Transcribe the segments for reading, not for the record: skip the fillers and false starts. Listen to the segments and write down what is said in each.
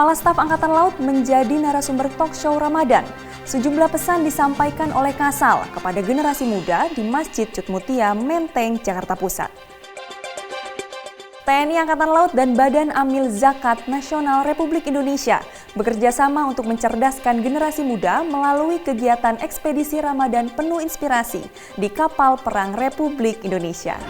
Kepala Staf Angkatan Laut menjadi narasumber talk show Ramadan. Sejumlah pesan disampaikan oleh Kasal kepada generasi muda di Masjid Cut Mutia, Menteng, Jakarta Pusat. TNI Angkatan Laut dan Badan Amil Zakat Nasional Republik Indonesia bekerja sama untuk mencerdaskan generasi muda melalui kegiatan ekspedisi Ramadan penuh inspirasi di kapal perang Republik Indonesia.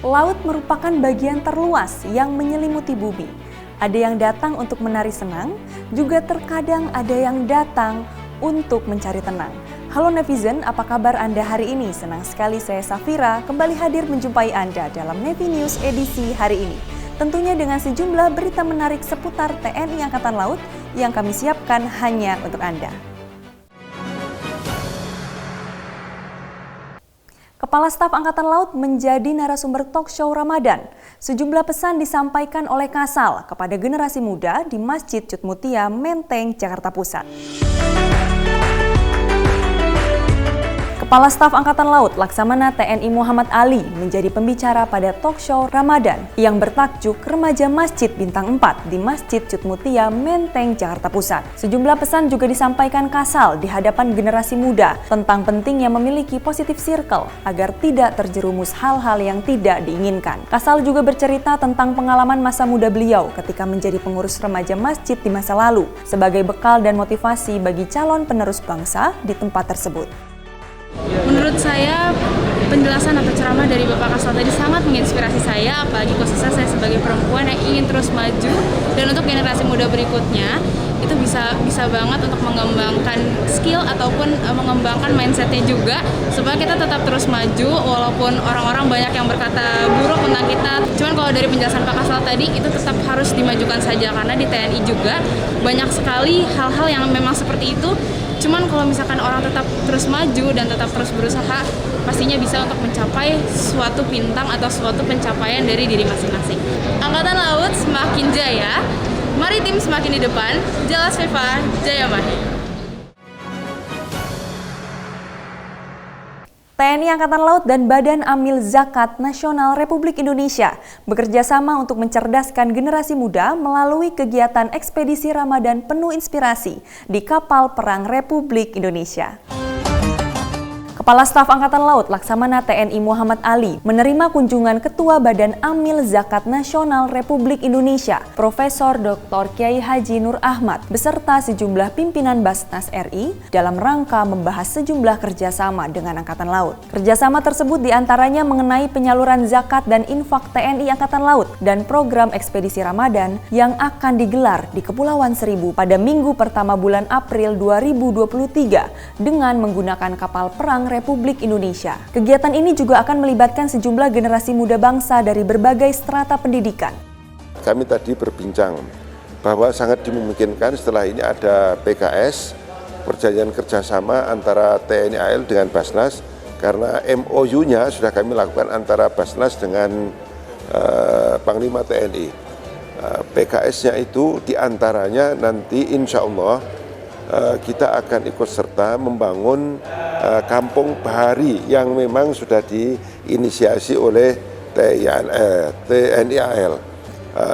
Laut merupakan bagian terluas yang menyelimuti bumi. Ada yang datang untuk menari senang, juga terkadang ada yang datang untuk mencari tenang. Halo netizen, apa kabar Anda hari ini? Senang sekali saya Safira kembali hadir menjumpai Anda dalam Navy News edisi hari ini. Tentunya dengan sejumlah berita menarik seputar TNI Angkatan Laut yang kami siapkan hanya untuk Anda. Kepala Staf Angkatan Laut menjadi narasumber talk show Ramadan. Sejumlah pesan disampaikan oleh Kasal kepada generasi muda di Masjid Cut Mutia, Menteng, Jakarta Pusat. Kepala Staf Angkatan Laut Laksamana TNI Muhammad Ali menjadi pembicara pada talk show Ramadan yang bertajuk Remaja Masjid Bintang 4 di Masjid Cut Mutia, Menteng, Jakarta Pusat. Sejumlah pesan juga disampaikan Kasal di hadapan generasi muda tentang pentingnya memiliki positive circle agar tidak terjerumus hal-hal yang tidak diinginkan. Kasal juga bercerita tentang pengalaman masa muda beliau ketika menjadi pengurus remaja masjid di masa lalu sebagai bekal dan motivasi bagi calon penerus bangsa di tempat tersebut. Menurut saya, penjelasan atau ceramah dari Bapak Kasal tadi sangat menginspirasi saya, apalagi khususnya saya sebagai perempuan yang ingin terus maju, dan untuk generasi muda berikutnya itu bisa banget untuk mengembangkan skill ataupun mengembangkan mindsetnya juga supaya kita tetap terus maju walaupun orang-orang banyak yang berkata buruk tentang kita. Cuman kalau dari penjelasan Pak Kasal tadi itu tetap harus dimajukan saja karena di TNI juga banyak sekali hal-hal yang memang seperti itu. Cuman kalau misalkan orang tetap terus maju dan tetap terus berusaha, pastinya bisa untuk mencapai suatu bintang atau suatu pencapaian dari diri masing-masing. Angkatan Laut semakin jaya, maritim semakin di depan, jelas Viva, Jaya Mahi. TNI Angkatan Laut dan Badan Amil Zakat Nasional Republik Indonesia bekerja sama untuk mencerdaskan generasi muda melalui kegiatan ekspedisi Ramadan penuh inspirasi di kapal perang Republik Indonesia. Kepala Staf Angkatan Laut Laksamana TNI Muhammad Ali menerima kunjungan Ketua Badan Amil Zakat Nasional Republik Indonesia, Profesor Dr. Kiai Haji Nur Ahmad, beserta sejumlah pimpinan Basnas RI dalam rangka membahas sejumlah kerjasama dengan Angkatan Laut. Kerjasama tersebut diantaranya mengenai penyaluran zakat dan infak TNI Angkatan Laut dan program ekspedisi Ramadan yang akan digelar di Kepulauan Seribu pada minggu pertama bulan April 2023 dengan menggunakan kapal perang Republik Indonesia. Kegiatan ini juga akan melibatkan sejumlah generasi muda bangsa dari berbagai strata pendidikan. Kami tadi berbincang bahwa sangat dimungkinkan setelah ini ada PKS, perjanjian kerjasama antara TNI AL dengan Basnas, karena MOU-nya sudah kami lakukan antara Basnas dengan Panglima TNI. PKS-nya itu diantaranya nanti insya Allah kita akan ikut serta membangun kampung bahari yang memang sudah diinisiasi oleh TNI AL.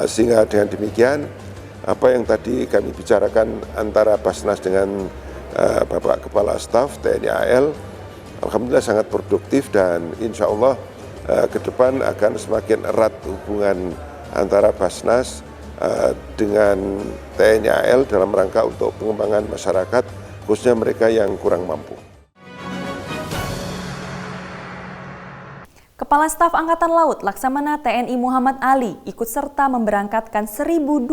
Sehingga dengan demikian apa yang tadi kami bicarakan antara Basnas dengan Bapak Kepala Staf TNI AL, alhamdulillah sangat produktif dan insya Allah ke depan akan semakin erat hubungan antara Basnas dengan TNI AL dalam rangka untuk pengembangan masyarakat, khususnya mereka yang kurang mampu. Kepala Staf Angkatan Laut Laksamana TNI Muhammad Ali ikut serta memberangkatkan 1.025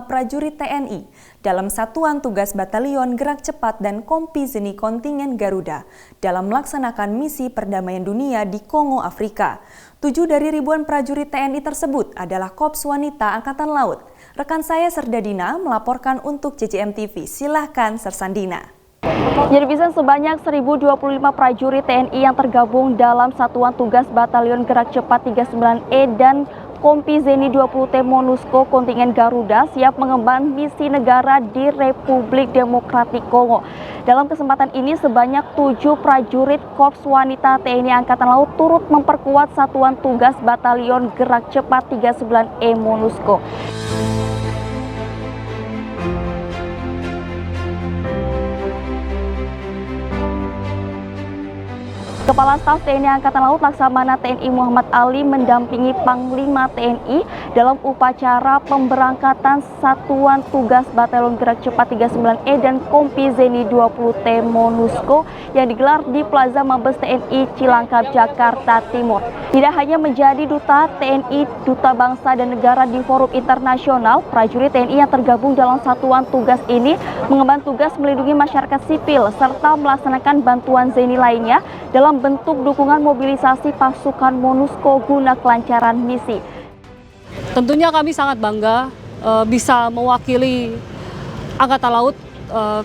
prajurit TNI dalam Satuan Tugas Batalion Gerak Cepat dan Kompi Zeni Kontingen Garuda dalam melaksanakan misi perdamaian dunia di Kongo, Afrika. 7 dari ribuan prajurit TNI tersebut adalah Korps Wanita Angkatan Laut. Rekan saya Serdadina melaporkan untuk CCM TV. Silahkan Sersandina. Jadi bisa sebanyak 1.025 prajurit TNI yang tergabung dalam Satuan Tugas Batalion Gerak Cepat 39E dan Kompi Zeni 20T MONUSCO kontingen Garuda siap mengemban misi negara di Republik Demokratik Kongo. Dalam kesempatan ini sebanyak 7 prajurit Korps Wanita TNI Angkatan Laut turut memperkuat Satuan Tugas Batalion Gerak Cepat 39E MONUSCO. Kepala Staf TNI Angkatan Laut Laksamana TNI Muhammad Ali mendampingi Panglima TNI dalam upacara pemberangkatan Satuan Tugas Batalion Gerak Cepat 39E dan Kompi Zeni 20T MONUSCO yang digelar di Plaza Mabes TNI Cilangkap, Jakarta Timur. Tidak hanya menjadi duta TNI, duta bangsa dan negara di forum internasional, prajurit TNI yang tergabung dalam satuan tugas ini mengemban tugas melindungi masyarakat sipil serta melaksanakan bantuan Zeni lainnya dalam bentuk dukungan mobilisasi pasukan MONUSCO guna kelancaran misi. Tentunya kami sangat bangga bisa mewakili Angkatan Laut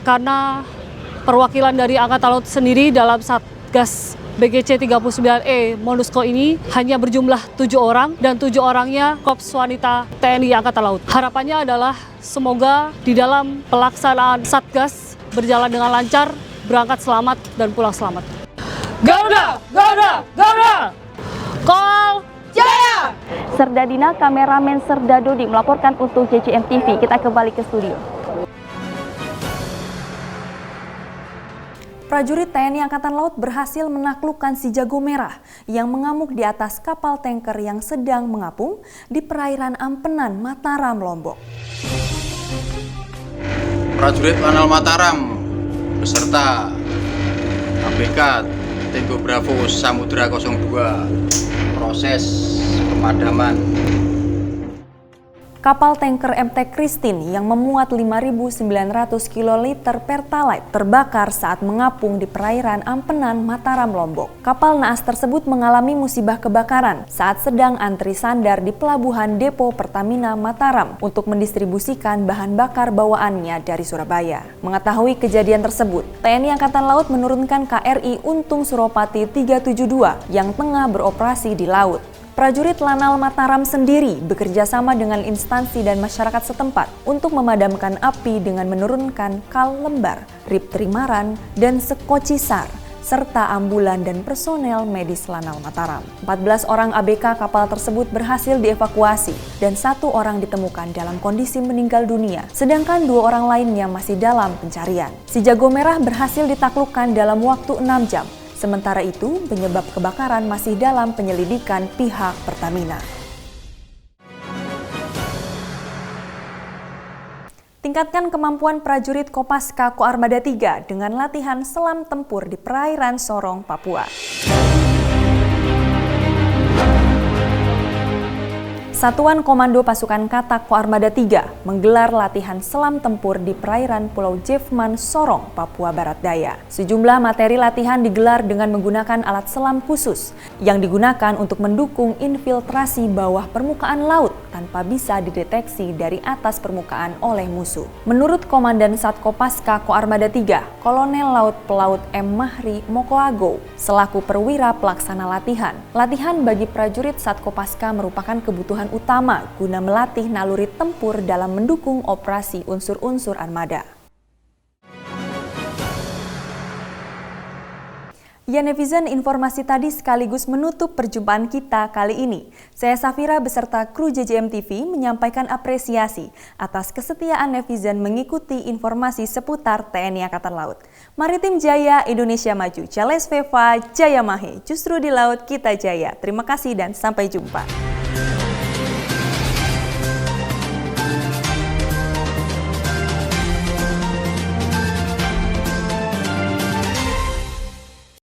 karena perwakilan dari Angkatan Laut sendiri dalam Satgas BGC 39E MONUSCO ini hanya berjumlah 7 orang dan 7 orangnya Korps Wanita TNI Angkatan Laut. Harapannya adalah semoga di dalam pelaksanaan Satgas berjalan dengan lancar, berangkat selamat dan pulang selamat. Garuda! Garuda! Garuda! Kol Jaya! Serdadina, kameramen Serdadodi melaporkan untuk JJM TV. Kita kembali ke studio. Prajurit TNI Angkatan Laut berhasil menaklukkan si jago merah yang mengamuk di atas kapal tanker yang sedang mengapung di perairan Ampenan, Mataram, Lombok. Prajurit Lanal Mataram beserta ABK Tango Bravo Samudra 02 proses pemadaman. Kapal tanker MT Christine yang memuat 5.900 kiloliter Pertalite terbakar saat mengapung di perairan Ampenan, Mataram, Lombok. Kapal naas tersebut mengalami musibah kebakaran saat sedang antri sandar di pelabuhan Depo Pertamina Mataram untuk mendistribusikan bahan bakar bawaannya dari Surabaya. Mengetahui kejadian tersebut, TNI Angkatan Laut menurunkan KRI Untung Suropati 372 yang tengah beroperasi di laut. Prajurit Lanal Mataram sendiri bekerja sama dengan instansi dan masyarakat setempat untuk memadamkan api dengan menurunkan kal lembar, rip trimaran, dan sekoci sar, serta ambulan dan personel medis Lanal Mataram. 14 orang ABK kapal tersebut berhasil dievakuasi dan 1 orang ditemukan dalam kondisi meninggal dunia, sedangkan 2 orang lainnya masih dalam pencarian. Si jago merah berhasil ditaklukkan dalam waktu 6 jam. Sementara itu, penyebab kebakaran masih dalam penyelidikan pihak Pertamina. Tingkatkan kemampuan prajurit Kopaska Koarmada 3 dengan latihan selam tempur di perairan Sorong, Papua. Satuan Komando Pasukan Katak Koarmada 3 menggelar latihan selam tempur di perairan Pulau Jefman, Sorong, Papua Barat Daya. Sejumlah materi latihan digelar dengan menggunakan alat selam khusus yang digunakan untuk mendukung infiltrasi bawah permukaan laut tanpa bisa dideteksi dari atas permukaan oleh musuh. Menurut Komandan Satkopaska Koarmada 3, Kolonel Laut Pelaut M. Mahri Mokoago, selaku perwira pelaksana latihan. Latihan bagi prajurit Satkopaska merupakan kebutuhan utama guna melatih naluri tempur dalam mendukung operasi unsur-unsur armada. Ya netizen, informasi tadi sekaligus menutup perjumpaan kita kali ini. Saya Safira beserta kru JJM TV menyampaikan apresiasi atas kesetiaan netizen mengikuti informasi seputar TNI Angkatan Laut. Maritim Jaya, Indonesia Maju, Charles Veva, Jaya Mahe, justru di laut kita jaya. Terima kasih dan sampai jumpa.